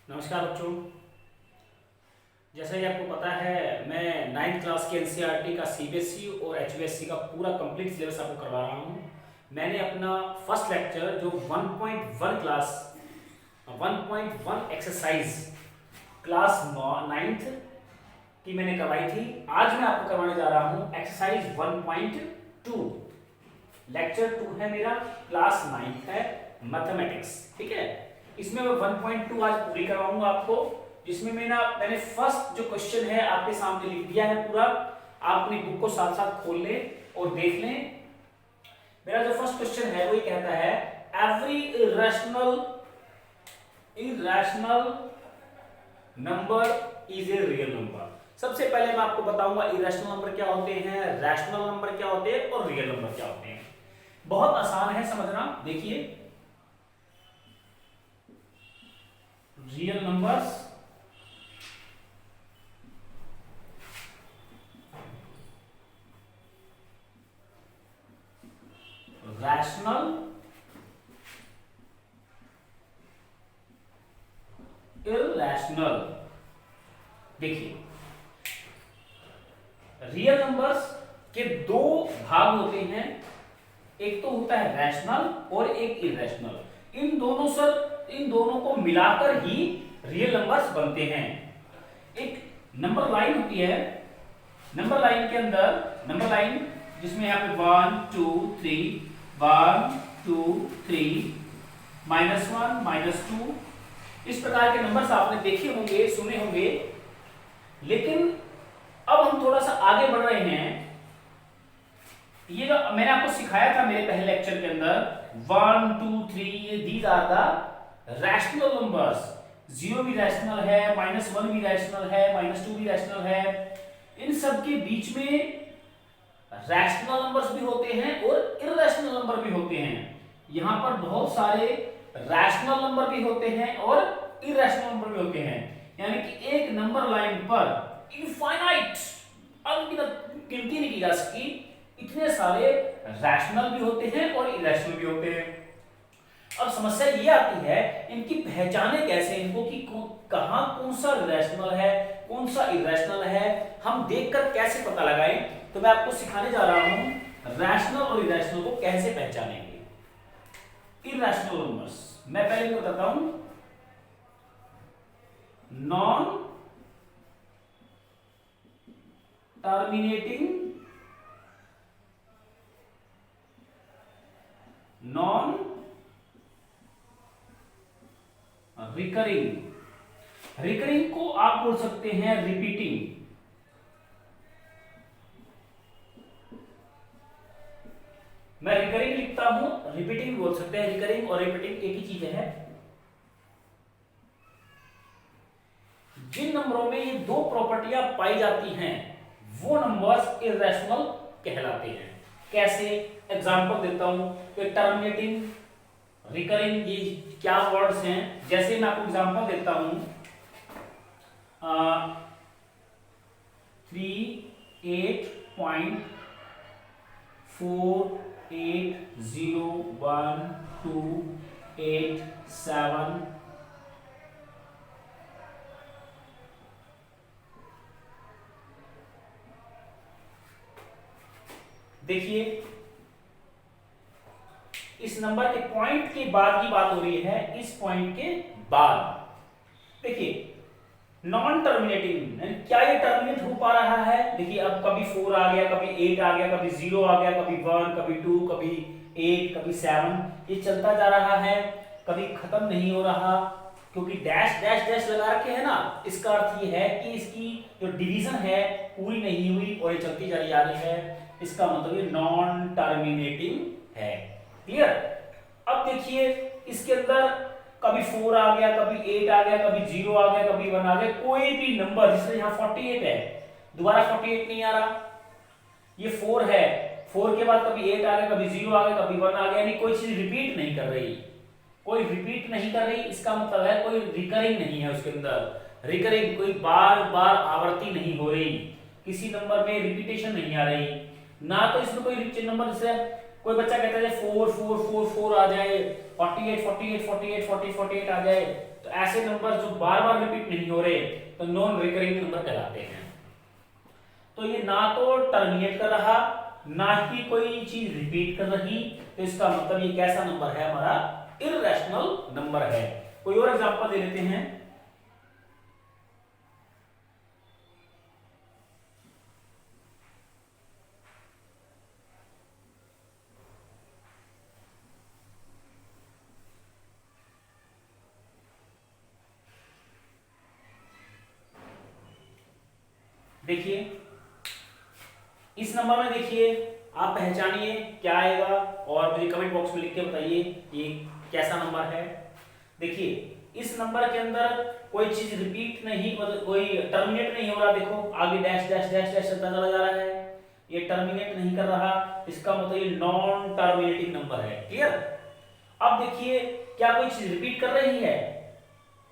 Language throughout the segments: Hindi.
नमस्कार बच्चों। जैसा कि आपको पता है, मैं 9th क्लास के एनसीईआरटी का सीबीएसई और एचबीएसई का पूरा कंप्लीट सिलेबस आपको करवा रहा हूँ। मैंने अपना फर्स्ट लेक्चर जो 1.1 क्लास 1.1 एक्सरसाइज क्लास 9th की मैंने करवाई थी। आज मैं आपको करवाने जा रहा हूँ एक्सरसाइज 1.2। लेक्चर 2 है मेरा, क्लास 9th है, मैथमेटिक्स। ठीक है, इसमें मैं 1.2 आज पूरी करवाऊंगा आपको, जिसमें मैंने फर्स्ट जो क्वेश्चन है आपके सामने लिख दिया है पूरा। आप अपनी बुक को साथ साथ खोल लें और देख लें। मेरा जो फर्स्ट क्वेश्चन है वो ये कहता है, every irrational number is a real number. सबसे पहले मैं आपको बताऊंगा इरेशनल नंबर क्या होते हैं, रैशनल नंबर क्या होते हैं और रियल नंबर क्या होते हैं। बहुत आसान है समझना। देखिए, रियल नंबर्स रैशनल इरैशनल। देखिए, रियल नंबर्स के दो भाग होते हैं, एक तो होता है रैशनल और एक इरैशनल। इन दोनों को मिलाकर ही रियल नंबर्स बनते हैं। एक नंबर लाइन होती है, नंबर लाइन के अंदर नंबर लाइन जिसमें यहाँ पे 1 2 3 1 2 3 -1 -2 इस प्रकार के नंबर्स आपने देखे होंगे, सुने होंगे। लेकिन अब हम थोड़ा सा आगे बढ़ रहे हैं। ये जो मैंने आपको सिखाया था मेरे पहले लेक्चर के अंदर, 1 2 3 these are the rational numbers. 0 भी रैशनल है, -1 भी रैशनल है, -2 भी रैशनल है। इन सब के बीच में रैशनल नंबर्स भी होते हैं और इरैशनल नंबर भी होते हैं। यहां पर बहुत सारे रैशनल नंबर भी होते हैं और इरैशनल नंबर भी होते हैं। यानी कि एक नंबर लाइन पर इनफाइनाइट, अनगिनत, गिनती नहीं की जा सकती, इतने सारे रैशनल भी होते हैं और इरैशनल भी होते हैं। अब समस्या ये आती है, इनकी पहचाने कैसे, इनको कि कहां कौन सा रैशनल है, कौन सा इरैशनल है, हम देखकर कैसे पता लगाएं। तो मैं आपको सिखाने जा रहा हूं रैशनल और इरैशनल को कैसे पहचानेंगे। इरैशनल नंबर्स मैं पहले बताता हूं, non terminating, non recurring. Recurring को आप बोल सकते हैं रिपीटिंग। मैं रिकरिंग लिखता हूं, रिपीटिंग बोल सकते हैं। रिकरिंग और रिपीटिंग एक ही चीज है। जिन नंबरों में ये दो प्रॉपर्टियां पाई जाती हैं वो नंबर्स इरैशनल कहलाते हैं। कैसे? एग्जांपल देता हूं। तो टर्मिनेटिंग, रिकरिंग, ये क्या वर्ड्स हैं? जैसे मैं आपको एग्जांपल देता हूं, 38.48012887। देखिए, इस नंबर के पॉइंट के बाद की बात हो रही है, इस पॉइंट के बाद। देखिए, नॉन टर्मिनेटिंग, क्या ये टर्मिनेट हो पा रहा है? देखिए, अब कभी 4 आ गया, कभी 8 आ गया, कभी 0 आ गया, कभी 1, कभी 2, कभी 8, कभी 7, ये चलता जा रहा है, कभी खत्म नहीं हो रहा, क्योंकि डैश डैश डैश लगा रखे है ना। इसका अर्थ ये है कि इसकी जो डिवीजन है पूरी नहीं हुई और ये चलती जा रही है। इसका मतलब ये नॉन टर्मिनेटिंग है। क्लियर? अब देखिए, इसके अंदर कभी 4 आ गया, कभी 8 आ गया, कभी 0 आ गया, कभी 1 आ गया, कोई भी नंबर, जैसे यहाँ 48 है, दोबारा 48 नहीं आ रहा। ये 4 है, 4 के बाद कभी 8 आ गया, कभी 0 आ गया, कभी 1 आ गया, यानी कोई चीज रिपीट नहीं कर रही, कोई रिपीट नहीं कर रही। इसका मतलब है कोई रिकरिंग नहीं है उसके अंदर। रिकरिंग, कोई बार बार आवर्ती नहीं हो रही, किसी नंबर में रिपीटेशन नहीं आ रही ना। तो इसमें कोई नंबर, जैसे कोई बच्चा कहता है 4 4 4 4 आ जाए, 48 48 48 40 48 आ जाए, तो तो ऐसे नंबर जो बार बार रिपीट नहीं हो रहे तो नॉन रिकरिंग नंबर कहलाते हैं। तो ये ना तो टर्मिनेट कर रहा ना ही कोई चीज रिपीट कर रही, तो इसका मतलब ये कैसा नंबर है, हमारा इररेशनल नंबर है। कोई और एग्जांपल दे लेते हैं। देखिए इस नंबर में देखिए, आप पहचानिए क्या आएगा और मुझे कमेंट बॉक्स में लिख के बताइए ये कैसा नंबर है। देखिए इस नंबर के अंदर कोई चीज रिपीट नहीं, मतलब कोई टर्मिनेट नहीं हो रहा। देखो आगे डैश डैश डैश डैश चलता चला जा रहा है, ये टर्मिनेट नहीं कर रहा, इसका मतलब ये नॉन टर्मिनेटिंग नंबर है। क्लियर। अब देखिए क्या कोई चीज रिपीट कर रही है,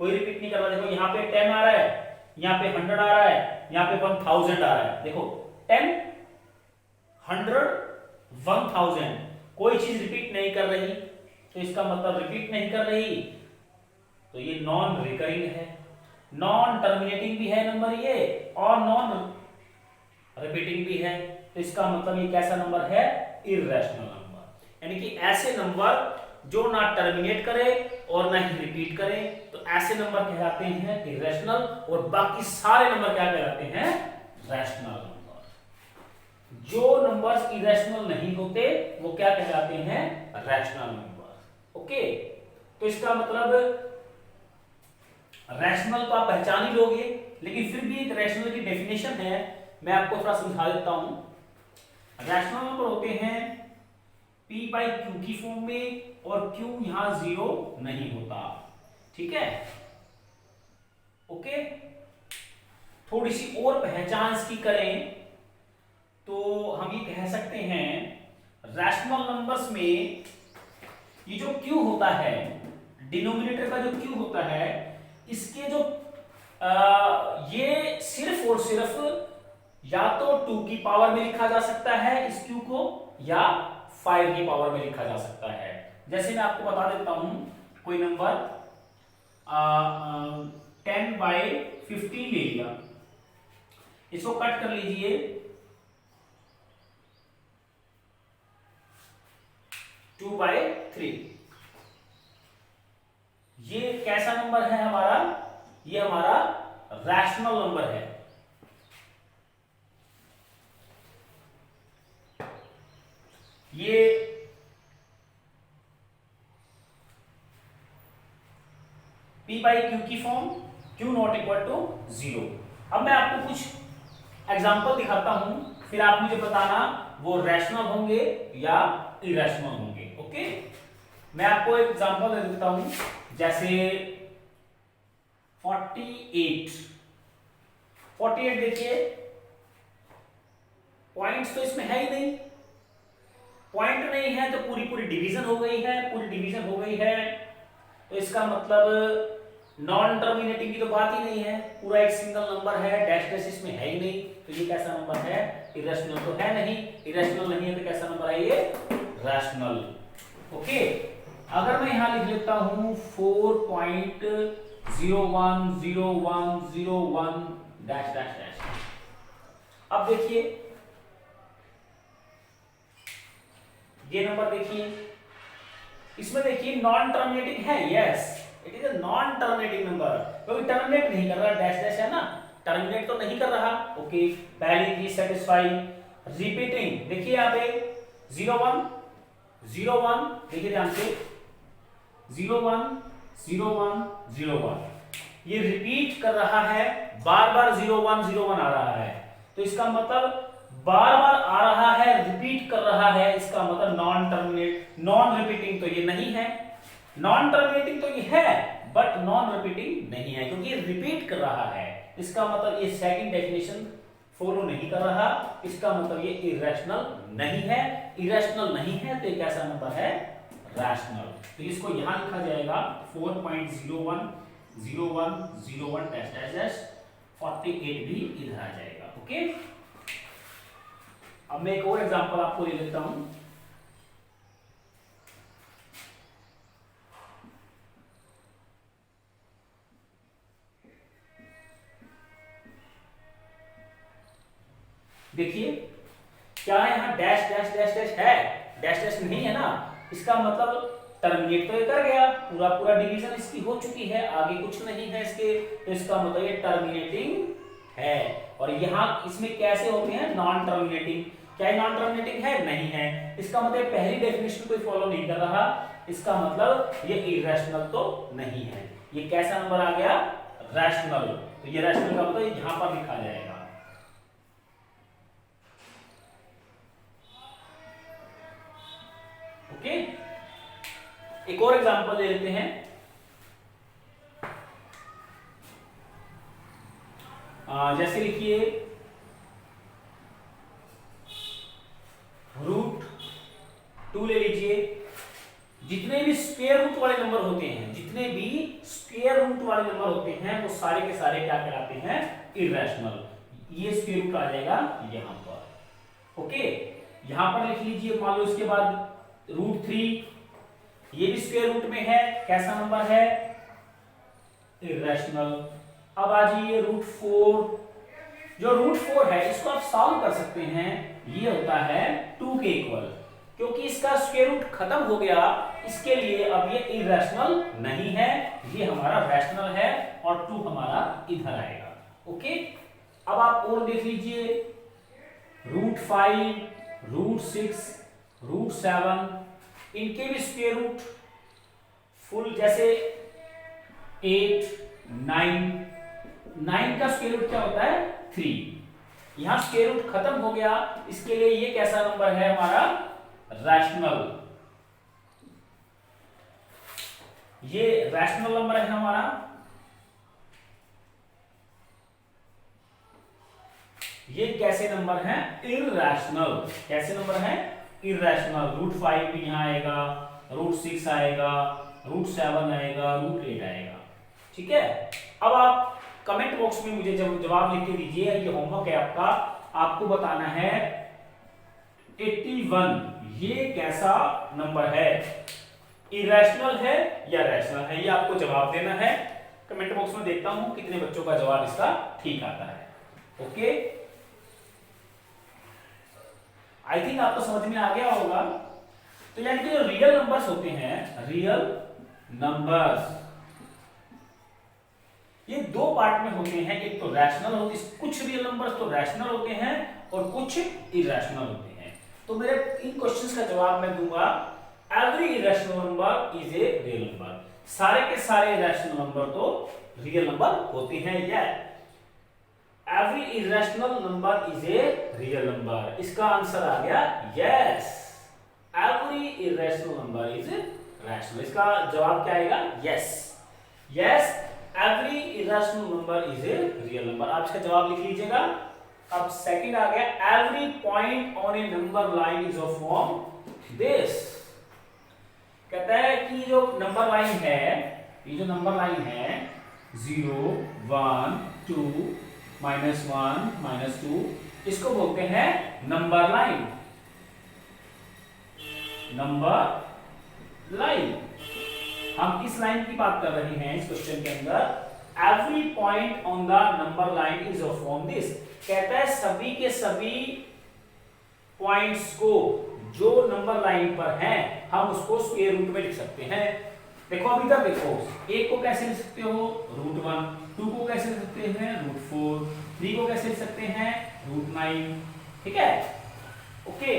कोई रिपीट नहीं कर रहा। देखो यहाँ पे 10 आ रहा है, यहाँ पे 100 आ रहा है, यहाँ पे 1000 आ रहा है। देखो 10, 100, 1000, कोई चीज रिपीट नहीं कर रही, तो इसका मतलब रिपीट नहीं कर रही, तो ये नॉन रिकरिंग है। नॉन टर्मिनेटिंग भी है नंबर ये, और नॉन रिपीटिंग भी है, तो इसका मतलब ये कैसा नंबर है, इररेशनल नंबर। यानी कि ऐसे नंबर जो ना टर्मिनेट करे और ना ही रिपीट करे, तो ऐसे नंबर कहलाते हैं इररेशनल, और बाकी सारे नंबर क्या कहलाते हैं, रैशनल नंबर। जो नंबर्स इररेशनल नहीं होते वो क्या कहलाते हैं, रैशनल नंबर। ओके, तो इसका मतलब रैशनल तो आप पहचान ही लोगे, लेकिन फिर भी एक रैशनल की डेफिनेशन है, मैं आपको थोड़ा समझा देता हूं। रैशनल नंबर होते हैं P बाई Q की फॉर्म में, और Q यहां 0 नहीं होता। ठीक है, ओके। थोड़ी सी और पहचान इसकी करें तो हम ये कह सकते हैं रैशनल नंबर्स में ये जो Q होता है, डिनोमिनेटर का जो Q होता है, इसके जो ये सिर्फ और सिर्फ या तो 2 की पावर में लिखा जा सकता है इस Q को, या 5 की पावर में लिखा जा सकता है। जैसे मैं आपको बता देता हूं, कोई नंबर 10 बाई 15 ले लिया, इसको कट कर लीजिए 2 बाई 3। ये कैसा नंबर है हमारा, ये हमारा रैशनल नंबर है। ये P बाई Q की form, Q not equal to 0। अब मैं आपको कुछ एग्जांपल दिखाता हूं, फिर आप मुझे बताना वो रैशनल होंगे या इरैशनल होंगे। ओके, मैं आपको एक एग्जांपल दे देता हूं, जैसे 48। 48 देखिए, पॉइंट्स तो इसमें है ही नहीं, पॉइंट नहीं है तो पूरी पूरी डिवीजन हो गई है, पूरी डिवीजन हो गई है, तो इसका मतलब नॉन टर्मिनेटिंग की तो बात ही नहीं है, पूरा एक सिंगल नंबर है, डैश डैश इसमें है ही नहीं, तो ये कैसा नंबर है, इररेशनल तो है नहीं। इररेशनल नहीं है तो कैसा नंबर है, ये रैशनल। ओके, अगर मैं यहां लिख लेता हूं 4.010101 डैश डैश डैश, अब देखिए ये नंबर देखिए, इसमें देखिए नॉन टर्मिनेटिंग है, yes it is a non terminating number, क्योंकि टर्मिनेट नहीं कर रहा, डैश डैश है ना, टर्मिनेट तो नहीं कर रहा। ओके, पहली चीज सेटिस्फाई। रिपीटिंग देखिए यहां पे 01 01, देखिए ध्यान से 01 01 01, ये रिपीट कर रहा है, बार बार 01 01 आ रहा है, तो इसका मतलब बार बार आ रहा है, रिपीट कर रहा है, इसका मतलब नॉन टर्मिनेट, नॉन रिपीटिंग तो ये नहीं है। नॉन टर्मिनेटिंग तो ये है बट नॉन रिपीटिंग नहीं है, क्योंकि ये रिपीट कर रहा है, इसका मतलब ये सेकंड डेफिनेशन फॉलो नहीं कर रहा, इसका मतलब ये इररेशनल नहीं है। इररेशनल नहीं है तो ये कैसा नंबर है, रैशनल। तो इसको यहां लिखा जाएगा 4.01 01 01 डैश डैश डैश, 48 भी इधर आ जाएगा। ओके, अब मैं एक और एग्जांपल आपको दे देता हूं। देखिए क्या है यहाँ, डैश डैश डैश डैश है, डैश डैश नहीं है ना, इसका मतलब टर्मिनेट तो ये कर गया, पूरा पूरा डिवीजन इसकी हो चुकी है, आगे कुछ नहीं है इसके, तो इसका मतलब ये टर्मिनेटिंग है। और यहाँ इसमें कैसे होते हैं, नॉन टर्मिनेटिंग। क्या ये नॉन टर्मिनेटिंग है, नहीं है, इसका मतलब पहली डेफिनेशन कोई फॉलो नहीं कर रहा, इसका मतलब ये इरेशनल तो नहीं है। ये कैसा नंबर आ गया, रैशनल। तो ये रैशनल का मतलब यहां पर लिखा जाएगा। ओके, एक और एग्जांपल ले लेते हैं। जैसे लिखिए √2 ले लीजिए। जितने भी स्क्वायर रूट वाले नंबर होते हैं, जितने भी स्क्वायर रूट वाले नंबर होते हैं, वो सारे के सारे क्या कहलाते हैं, इरेशनल। ये स्क्वायर रूट आ जाएगा यहां पर। ओके, यहां पर लिख लीजिए, मान लो इसके बाद √3, ये भी स्क्वायर रूट में है, कैसा नंबर है, इरेशनल। अब आ जाइए √4, जो √4 है इसको आप सॉल्व कर सकते हैं, ये होता है 2 के इक्वल, क्योंकि इसका स्क्वायर रूट खत्म हो गया, इसके लिए अब ये इरेशनल नहीं है, ये हमारा रैशनल है, और 2 हमारा इधर आएगा। ओके, अब आप और देख लीजिए, √5, √6, √7, इनके भी स्क्वायर रूट फुल, जैसे 8, 9 का स्क्वायर रूट क्या होता है, 3। यहां स्क्वायर रूट खत्म हो गया, इसके लिए ये कैसा नंबर है हमारा, रैशनल। ये रैशनल नंबर है हमारा। ये कैसे नंबर है, इरैशनल। कैसे नंबर है, इरैशनल। √5 भी यहां आएगा, √6 आएगा, √7 आएगा, √8 आएगा। ठीक है, अब आप कमेंट बॉक्स में मुझे जवाब लिख के दीजिए, ये होमवर्क है आपका, आपको बताना है 81 ये कैसा नंबर है, इरेशनल है या रैशनल है, ये आपको जवाब देना है। कमेंट बॉक्स में देखता हूं कितने बच्चों का जवाब इसका ठीक आता है। ओके, आई थिंक आपको समझ में आ गया होगा। तो यानी कि जो रियल नंबर्स होते हैं, रियल नंबर्स, ये 2 पार्ट में होते हैं, एक तो रैशनल होते, कुछ रियल नंबर्स तो रैशनल होते हैं और कुछ इरेशनल होते हैं। तो मेरे इन क्वेश्चंस का जवाब मैं दूंगा, every irrational number is a real number. सारे के सारे इरेशनल नंबर तो रियल नंबर होते हैं, या every irrational number is a real number. इसका आंसर आ गया yes, every irrational number is rational. इसका जवाब क्या आएगा, yes, yes every irrational number is a real number. आप इसका जवाब लिख लीजिएगा। अब सेकंड आ गया, every point on A number line is of form this. कहता है कि जो नंबर लाइन है, ये जो नंबर लाइन है 0, 1, 2, -1, -2, इसको बोलते हैं नंबर लाइन। नंबर लाइन, हम इस लाइन की बात कर रहे हैं इस क्वेश्चन के अंदर। Every point on the number line is of form this. कहता है सभी के सभी पॉइंट्स को जो नंबर लाइन पर हैं, हम उसको स्क्वायर रूट में लिख सकते हैं। देखो अभी तक देखो, 1 को कैसे लिख सकते हो, √1, 2 को कैसे लिख सकते हैं, √4, 3 को कैसे लिख सकते हैं, √9। ठीक है, ओके।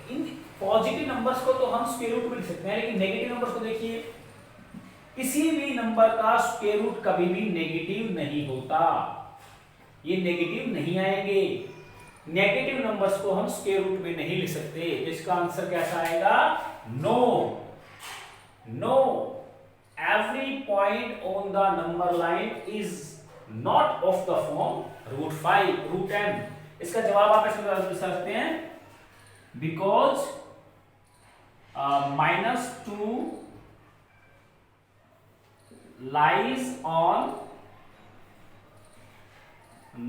इन पॉजिटिव नंबर्स को तो हम स्क्वायर रूट में लिख सकते हैं, लेकिन नेगेटिव नंबर्स को देखिए, किसी भी नंबर का स्क्वायर रूट कभी भी नेगेटिव नहीं होता, ये नेगेटिव नहीं आएंगे। नेगेटिव नंबर्स को हम स्क्वायर रूट में नहीं लिख सकते, तो इसका आंसर कैसा आएगा, no. No, every point on the number line is not of the form √5, √10। इसका जवाब आप ऐसे बता सकते हैं, because -2 lies on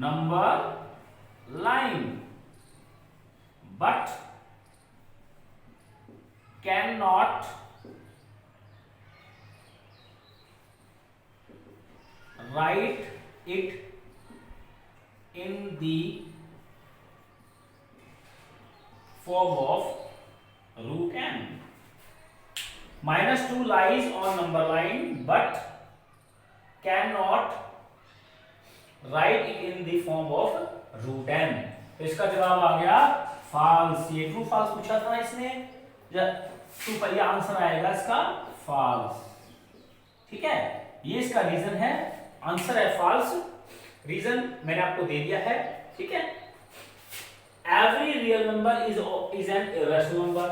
number line but cannot write it in the form of root n. -2 lies on number line but cannot write it in the form of root n. तो इसका जवाब आ गया फॉल्स। ये ट्रू फॉल्स पूछा था इसने, ट्रू पर ये आंसर आएगा इसका फॉल्स। ठीक है, ये इसका रीजन है, आंसर है फॉल्स। रीजन मैंने आपको दे दिया है। ठीक है, every real number is an irrational number.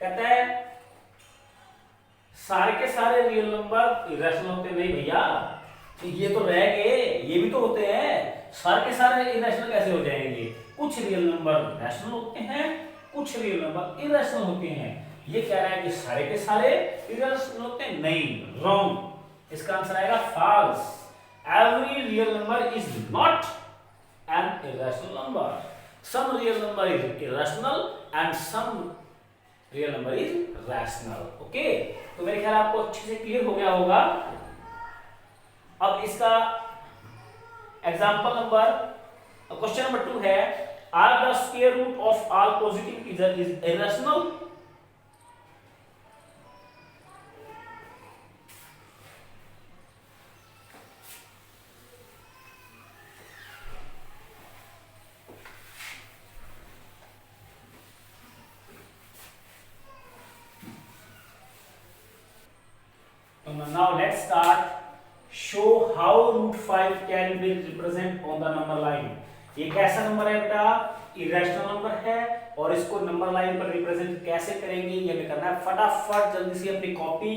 कहता है सारे के सारे रियल नंबर इरेशनल होते नहीं भैया, ये तो रह गए, ये भी तो होते हैं। सारे के सारे इरेशनल कैसे हो जाएंगे? कुछ रियल नंबर रैशनल होते हैं, कुछ रियल नंबर इरेशनल होते हैं। ये कह रहा है कि सारे के सारे इरेशनल होते हैं, नहीं, रॉन्ग। इसका आंसर आएगा false. Every real number is not an irrational number. Some real number is irrational and some real number is rational. Okay, तो मेरे ख्याल आपको अच्छे से क्लियर हो गया होगा। अब इसका एग्जांपल नंबर, क्वेश्चन नंबर 2 है, are the square root of all positive is irrational? Now let's start. Show how root 5 can be represent on the number line. ये कैसा नंबर है बेटा? इरेशनल नंबर है, और इसको नंबर लाइन पर रिप्रेजेंट कैसे करेंगे ये हमें करना है। फटाफट जल्दी से अपनी copy,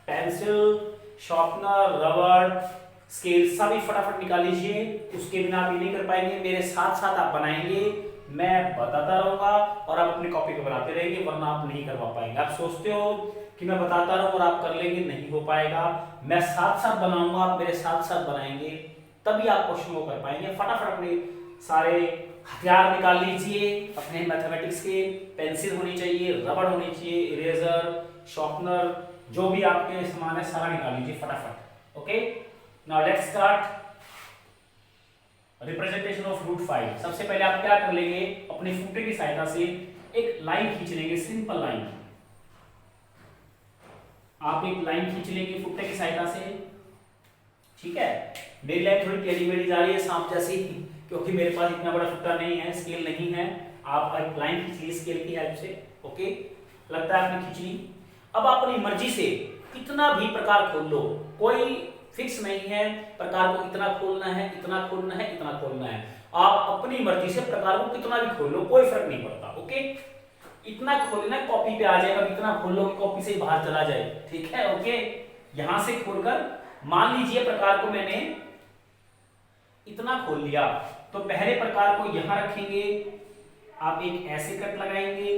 pencil, sharpener, rubber, scale सभी फटाफट निकाल लीजिए। उसके बिना आप ये नहीं कर पाएंगे, मेरे साथ साथ आप बनाएंगे, मैं बताता रहूंगा और आप अपनी कॉपी पे बनाते रहेंगे, वरना आप नहीं करवा पाएंगे। आप सोचते हो कि मैं बताता रहूं और आप कर लेंगे, नहीं हो पाएगा। मैं साथ साथ बनाऊंगा, आप मेरे साथ साथ बनाएंगे, तभी आप क्वेश्चन को कर पाएंगे। फटाफट अपने सारे हथियार निकाल लीजिए अपने मैथमेटिक्स के। पेंसिल होनी चाहिए, रबड़ होनी चाहिए, इरेजर, शार्पनर, जो भी आपके सामान है सारा निकाल लीजिए फटाफट। Okay, now let's start representation of root 5। सबसे पहले आप क्या कर लेंगे, अपने फुटे की सहायता से एक लाइन खींच लेंगे, सिंपल लाइन। आप एक लाइन खींच लेंगे फुटे की सहायता से। ठीक है, मेरी लाइन थोड़ी टेढ़ी मेढ़ी जा रही है सांप जैसी, क्योंकि मेरे पास इतना बड़ा फुट्टा नहीं है, स्केल नहीं है। आप एक लाइन खींच ली स्केल की हेल्प से। ओके, लगता है आपने खींच ली। अब आप अपनी मर्जी से कितना भी प्रकार खोल लो, कोई फिक्स नहीं है प्रकार को इतना खोलना है, इतना खोलना है, इतना खोलना है। आप अपनी मर्जी से प्रकार को कितना भी खोल लो, कोई फर्क नहीं पड़ता। ओके, इतना खोलना कॉपी पे आ जाएगा, इतना खोल लो कि कॉपी से बाहर चला जाए। ठीक है, ओके, यहां से खोलकर मान लीजिए प्रकार को मैंने इतना खोल लिया, तो पहले प्रकार को यहां रखेंगे, आप एक ऐसे कट लगाएंगे,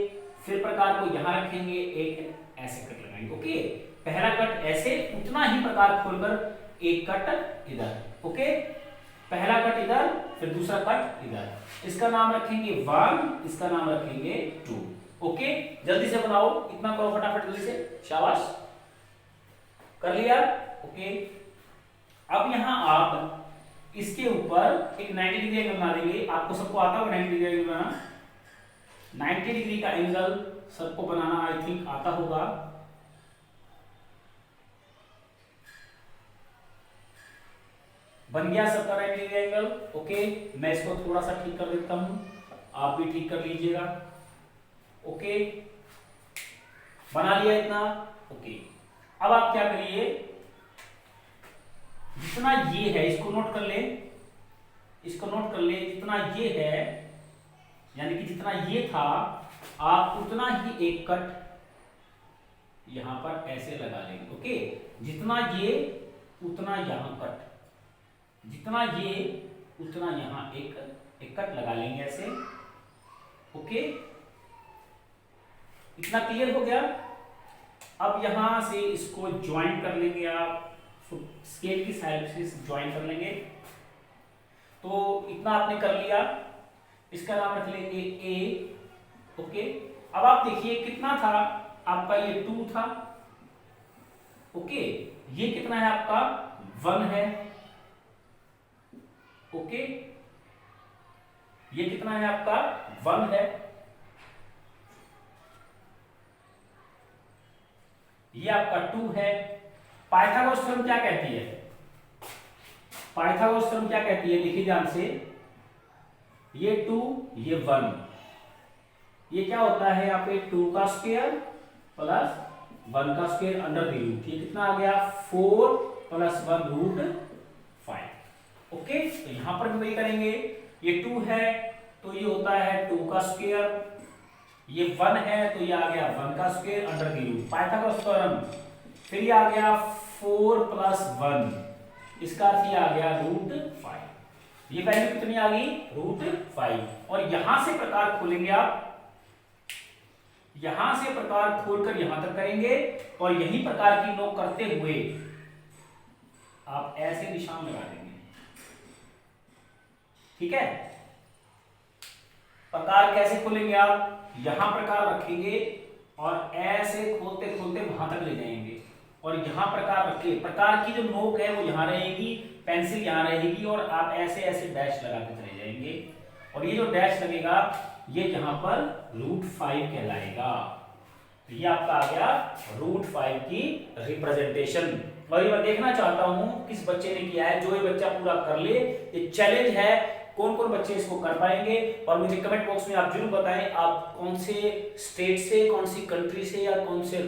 फिर प्रकार को यहां रखेंगे, एक ऐसे कट लगाएंगे। ओके, पहला कट ऐसे, उतना ही प्रकार खोलकर एक कट इधर। ओके, पहला कट इधर, फिर दूसरा कट इधर। इसका नाम रखेंगे 1, इसका नाम रखेंगे 2। ओके, जल्दी से बनाओ, इतना करो फटाफट जल्दी से, शाबाश, कर लिया। ओके, अब यहां आप इसके ऊपर एक 90 डिग्री एंगल बना देंगे। आपको सबको आता होगा 90 डिग्री एंगल बनाना? 90 डिग्री का एंगल सबको बनाना आई थिंक आता होगा। बन गया सबका 90 डिग्री एंगल। ओके, मैं इसको थोड़ा सा ठीक कर देता हूं, आप भी ठीक कर लीजिएगा। ओके, बना लिया इतना। ओके, अब आप क्या करिए, जितना ये है इसको नोट कर ले, इसको नोट कर ले, जितना ये है यानी कि जितना ये था, आप उतना ही एक कट यहां पर ऐसे लगा लेंगे। ओके, जितना ये उतना यहां कट, जितना ये उतना यहां एक कट लगा लेंगे ऐसे। ओके, इतना क्लियर हो गया। अब यहां से इसको ज्वाइन कर लेंगे, आप स्केल की साइड से ज्वाइन कर लेंगे। तो इतना आपने कर लिया, इसका नाम रख लेंगे ए। ओके, अब आप देखिए कितना था आपका, ये 2 था। ओके, ये कितना है आपका 1 है। ओके, ये कितना है आपका 1 है। ये आपका 2 है। पाइथागोरस थ्योरम क्या कहती है? पाइथागोरस थ्योरम क्या कहती है, देखिए ध्यान से, ये 2 ये 1, ये क्या होता है यहाँ पे 2 का स्क्वायर प्लस 1 का स्क्वायर अंडर द रूट, ये कितना आ गया 4 प्लस 1 रूट 5। ओके, तो यहां पर भी वही करेंगे, ये 2 है तो ये होता है 2 का स्क्वायर, ये 1 है तो ये आ गया 1 का square under the root Pythagoras theorem. फिर ये आ गया 4 प्लस 1, इसका अर्थ ये आ गया रूट 5। ये वैल्यू कितनी आ गई रूट 5। और यहां से प्रकार खोलेंगे आप, यहां से प्रकार खोलकर यहां तक करेंगे और यही प्रकार की नोक करते हुए आप ऐसे निशान लगा देंगे। ठीक है, प्रकार कैसे खोलेंगे आप, यहां प्रकार रखेंगे और ऐसे खोलते खोलते वहां तक ले जाएंगे और यहां प्रकार रखे, प्रकार की जो नोक है वो यहां रहेगी, पेंसिल यहां रहेगी और आप ऐसे ऐसे डैश लगाते चले जाएंगे और ये जो डैश लगेगा ये यहां पर रूट 5 कहलाएगा। तो ये आपका आ गया रूट 5 की रिप्रेजेंटेशन। और ये मैं देखना चाहता हूं किस बच्चे ने किया है, जो ये बच्चा पूरा कर ले, ये चैलेंज है, कौन कौन बच्चे इसको कर पाएंगे। और मुझे कमेंट बॉक्स में आप जरूर बताएं आप कौन से स्टेट से, कौन सी कंट्री से या कौन से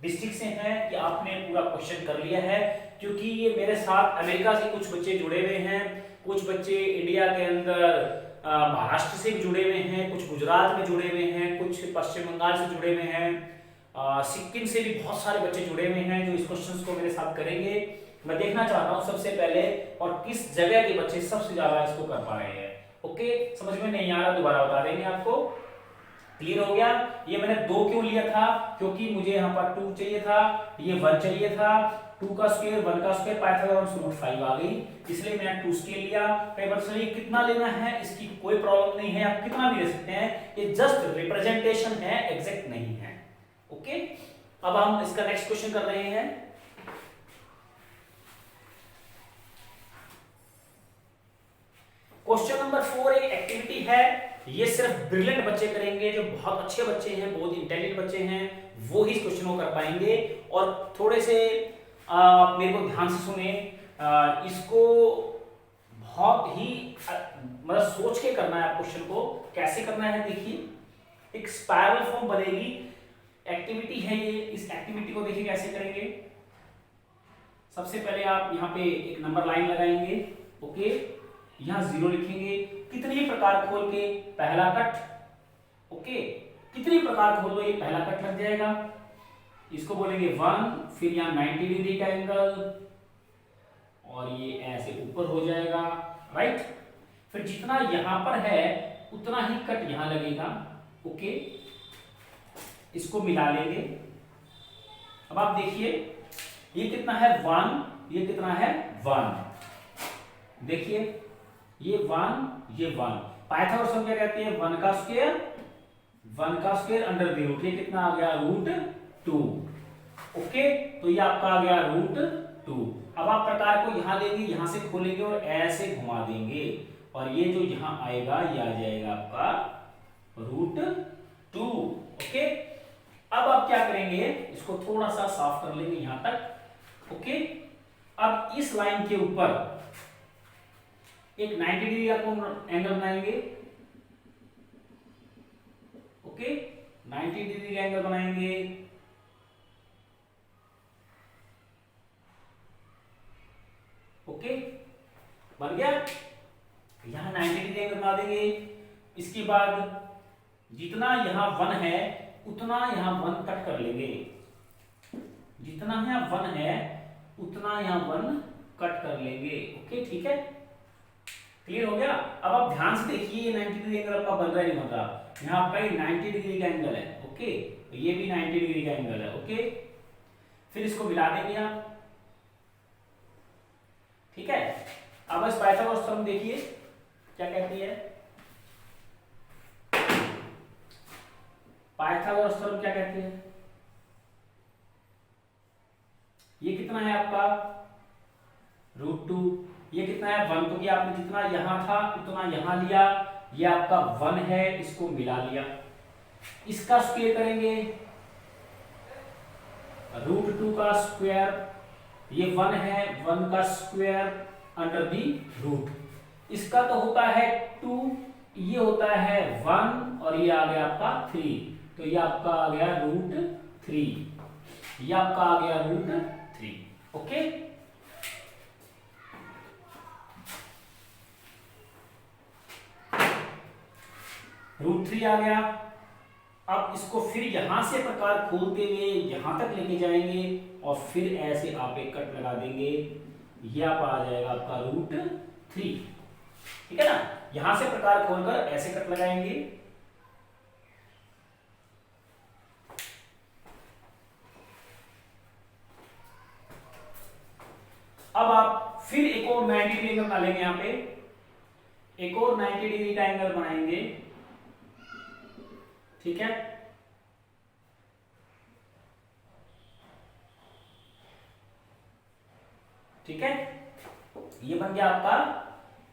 डिस्ट्रिक्ट से हैं कि आपने पूरा क्वेश्चन कर लिया है। क्योंकि ये मेरे साथ अमेरिका से कुछ बच्चे जुड़े हुए हैं, कुछ बच्चे इंडिया के अंदर महाराष्ट्र से भी जुड़े हुए हैं, कुछ गुजरात में जुड़े हुए हैं, कुछ पश्चिम बंगाल से जुड़े हुए हैं, सिक्किम से भी बहुत सारे बच्चे जुड़े हुए हैं जो इस क्वेश्चन को मेरे साथ करेंगे। मैं देखना चाहता हूं सबसे पहले और किस जगह के बच्चे सबसे ज्यादा इसको कर पा रहे हैं। ओके, समझ में नहीं आ रहा दोबारा बता देंगे आपको। क्लियर हो गया? ये मैंने 2 क्यों लिया था, क्योंकि मुझे यहाँ पर 2 चाहिए था, ये 1 चाहिए था, 2 का स्क्वायर 1 का स्क्वायर पाइथागोरस रूट 5 आ गई, इसलिए मैंने 2 स्केल लिया। कई बार चलिए कितना लेना है इसकी कोई प्रॉब्लम नहीं है, आप कितना भी ले सकते हैं, ये जस्ट रिप्रेजेंटेशन है, एग्जैक्ट नहीं है। ओके, अब हम इसका नेक्स्ट क्वेश्चन कर रहे हैं। क्वेश्चन नंबर 4 एक एक्टिविटी है, ये सिर्फ ब्रिलियंट बच्चे करेंगे, जो बहुत अच्छे बच्चे हैं, बहुत इंटेलिजेंट बच्चे हैं, वो ही इस क्वेश्चन को कर पाएंगे। और थोड़े से मेरे को ध्यान से सुने, इसको बहुत ही मतलब सोच के करना है आप क्वेश्चन को। कैसे करना है देखिए, एक स्पाइरल फॉर्म बनेगी, एक्टिविटी है ये, इस एक्टिविटी को देखिए कैसे करेंगे। सबसे पहले आप यहाँ पे एक नंबर लाइन लगाएंगे, ओके, यहाँ 0 लिखेंगे, कितनी प्रकार खोल के पहला कट, ओके, कितनी प्रकार खोल लो ये पहला कट लग जाएगा, इसको बोलेंगे 1, फिर यहाँ 90 डिग्री का एंगल और ये ऐसे ऊपर हो जाएगा, राइट। फिर जितना यहां पर है उतना ही कट यहां लगेगा, ओके, इसको मिला लेंगे। अब आप देखिए ये कितना है 1, ये कितना है 1, देखिए ये 1 ये 1, पाइथागोरस थ्योरम क्या कहती है 1 का स्क्वायर अंडर द रूट, ये कितना आ गया रूट 2, ओके, तो ये आपका आ गया रूट 2। अब आप प्रकार को यहां लेंगे, यहां से खोलेंगे और ऐसे घुमा देंगे और ये जो यहां आएगा ये आ जाएगा आपका रूट 2, ओके। अब आप क्या करेंगे, इसको थोड़ा सा साफ कर लेंगे यहां तक, ओके। अब इस लाइन के ऊपर एक 90 डिग्री का एंगल बनाएंगे, ओके, 90 डिग्री का एंगल बनाएंगे, ओके, बन गया। यहां 90 डिग्री एंगल बना देंगे। इसके बाद जितना यहां 1 है उतना यहां 1 कट कर लेंगे, जितना यहां 1 है उतना यहां 1 कट कर लेंगे, ओके, ठीक है, क्लियर हो गया। अब आप ध्यान से देखिए ये 90 डिग्री एंगल आपका बन रहा है नहीं बन रहा, यहां आपका 90 डिग्री का एंगल है, ओके, तो ये भी 90 डिग्री का एंगल है, ओके। फिर इसको मिला देंगे आप, ठीक है। अब इस पाइथागोरस थ्योरम देखिए क्या कहती है, पाइथागोरस थ्योरम क्या कहती है, ये कितना है आपका रूट 2, ये कितना है 1, क्योंकि आपने जितना यहां था उतना यहां लिया, ये आपका 1 है, इसको मिला लिया, इसका स्क्वायर करेंगे, √2 का स्क्वायर, ये 1 है, 1 का स्क्वायर अंडर दी रूट, इसका तो होता है 2, ये होता है 1 और ये आ गया आपका 3, तो ये आपका आ गया √3, ये आपका आ गया √3। ओके, √3 आ गया। अब इसको फिर यहां से प्रकार खोलते हुए यहां तक लेके जाएंगे और फिर ऐसे आप एक कट लगा देंगे, ये आप आ जाएगा आपका √3, ठीक है ना। यहां से प्रकार खोलकर ऐसे कट लगाएंगे, अब आप फिर एक और 90 डिग्री एंगल बना लेंगे, यहां पे एक और 90 डिग्री का एंगल बनाएंगे, ठीक है। ठीक है, ये बन गया आपका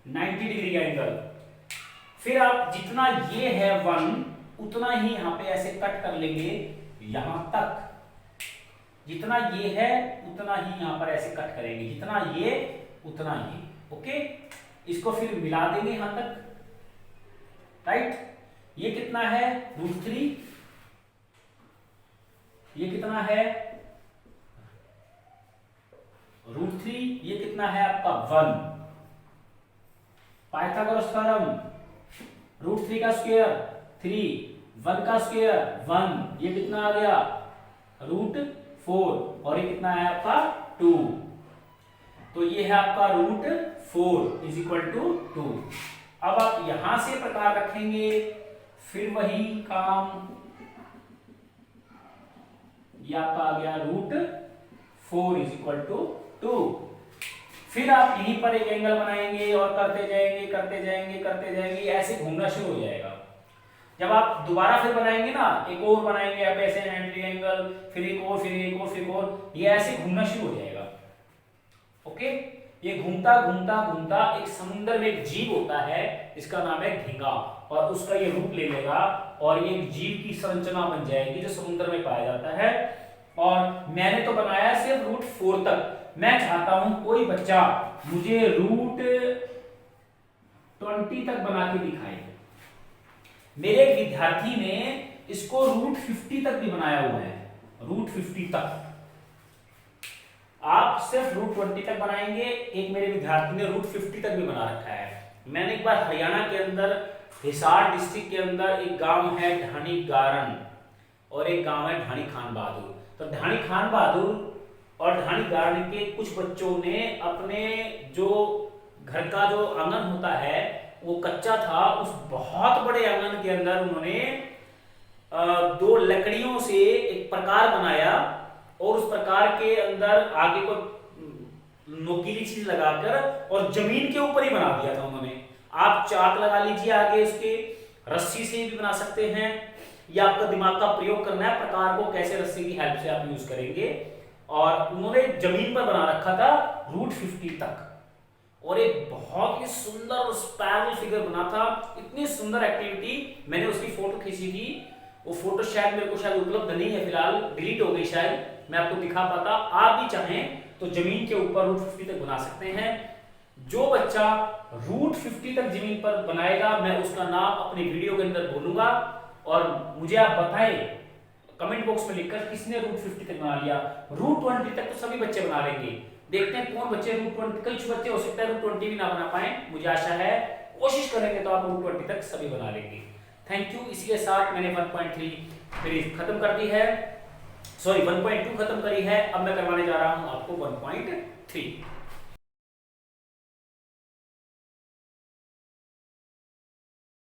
90 डिग्री का एंगल। फिर आप जितना ये है 1 उतना ही यहां पे ऐसे कट कर लेंगे यहां तक, जितना ये है उतना ही यहां पर ऐसे कट करेंगे, जितना ये उतना ये। ओके, इसको फिर मिला देंगे यहां तक, राइट। ये कितना है √3, ये कितना है √3, ये कितना है आपका 1। पाइथागोरस थ्योरम, √3 का स्क्वायर 3, 1 का स्क्वायर 1, ये कितना आ गया √4 और ये कितना है आपका 2, तो ये है आपका √4 इज इक्वल टू 2। अब आप यहां से प्रकार रखेंगे, फिर वही काम, ये आपका आ गया √4 इज इक्वल टू 2। फिर आप यहीं पर एक एंगल बनाएंगे और करते जाएंगे करते जाएंगे करते जाएंगे, ऐसे घूमना शुरू हो जाएगा। जब आप दोबारा फिर बनाएंगे ना, एक और बनाएंगे आप ऐसे 90 एंगल, फिर एक और, फिर एक और, फिर एक और, ये ऐसे घूमना शुरू हो जाएगा। ओके, ये घूमता घूमता घूमता एक समुद्र में एक जीव होता है, इसका नाम है झींगा, और उसका ये रूप ले लेगा और ये एक जीव की संरचना बन जाएगी जो समुद्र में पाया जाता है। और मैंने तो बनाया सिर्फ √4 तक, मैं चाहता हूं कोई बच्चा मुझे √20 तक बना के दिखाए। मेरे एक विद्यार्थी ने इसको √50 तक भी बनाया हुआ है, √50 तक। आप सिर्फ √20 तक बनाएंगे, एक मेरे विद्यार्थी ने √50 तक भी बना रखा है। मैंने एक बार हरियाणा के अंदर हिसार डिस्ट्रिक्ट के अंदर एक गांव है ढाणी गारन और एक गांव है ढाणी खान बहादुर, तो ढाणी खान बहादुर और ढाणी गारन के कुछ बच्चों ने अपने जो घर का जो आंगन होता है वो कच्चा था, उस बहुत बड़े आंगन के अंदर उन्होंने 2 लकड़ियों से एक प्रकार बनाया और उस प्रकार के अंदर आगे को नोकीली चीज लगाकर और जमीन के ऊपर ही बना दिया था उन्होंने। आप चाक लगा लीजिए आगे, उसके रस्सी से भी बना सकते हैं, या आपका दिमाग का प्रयोग करना है प्रकार को कैसे रस्सी की हेल्प से आप यूज करेंगे। और उन्होंने जमीन पर बना रखा था √50 तक, और एक बहुत ही सुंदर स्पाइरल फिगर बना था। इतनी सुंदर एक्टिविटी, मैंने उसकी फोटो खींची थी, वो फोटो शायद मेरे को शायद उपलब्ध नहीं है फिलहाल, डिलीट हो गई शायद, मैं आपको दिखा पाता। आप भी चाहें तो जमीन के ऊपर √50 तक बना सकते हैं। जो बच्चा √50 तक जमीन पर बनाएगा मैं उसका नाम अपनी वीडियो के अंदर बोलूंगा, और मुझे आप बताएं कमेंट बॉक्स में लिखकर किसने √50 तक बना लिया। √20 तक तो सभी बच्चे बना लेंगे, देखते हैं कौन बच्चे √20, कुछ बच्चे हो सकता है √20 भी ना बना पाए, मुझे आशा है कोशिश करेंगे तो आप √20 तक सभी बना लेंगे। Thank you. इसी के साथ मैंने 1.3 सीरीज खत्म कर दी है, सॉरी 1.2 खत्म करी है, अब मैं करवाने जा रहा हूं आपको 1.3।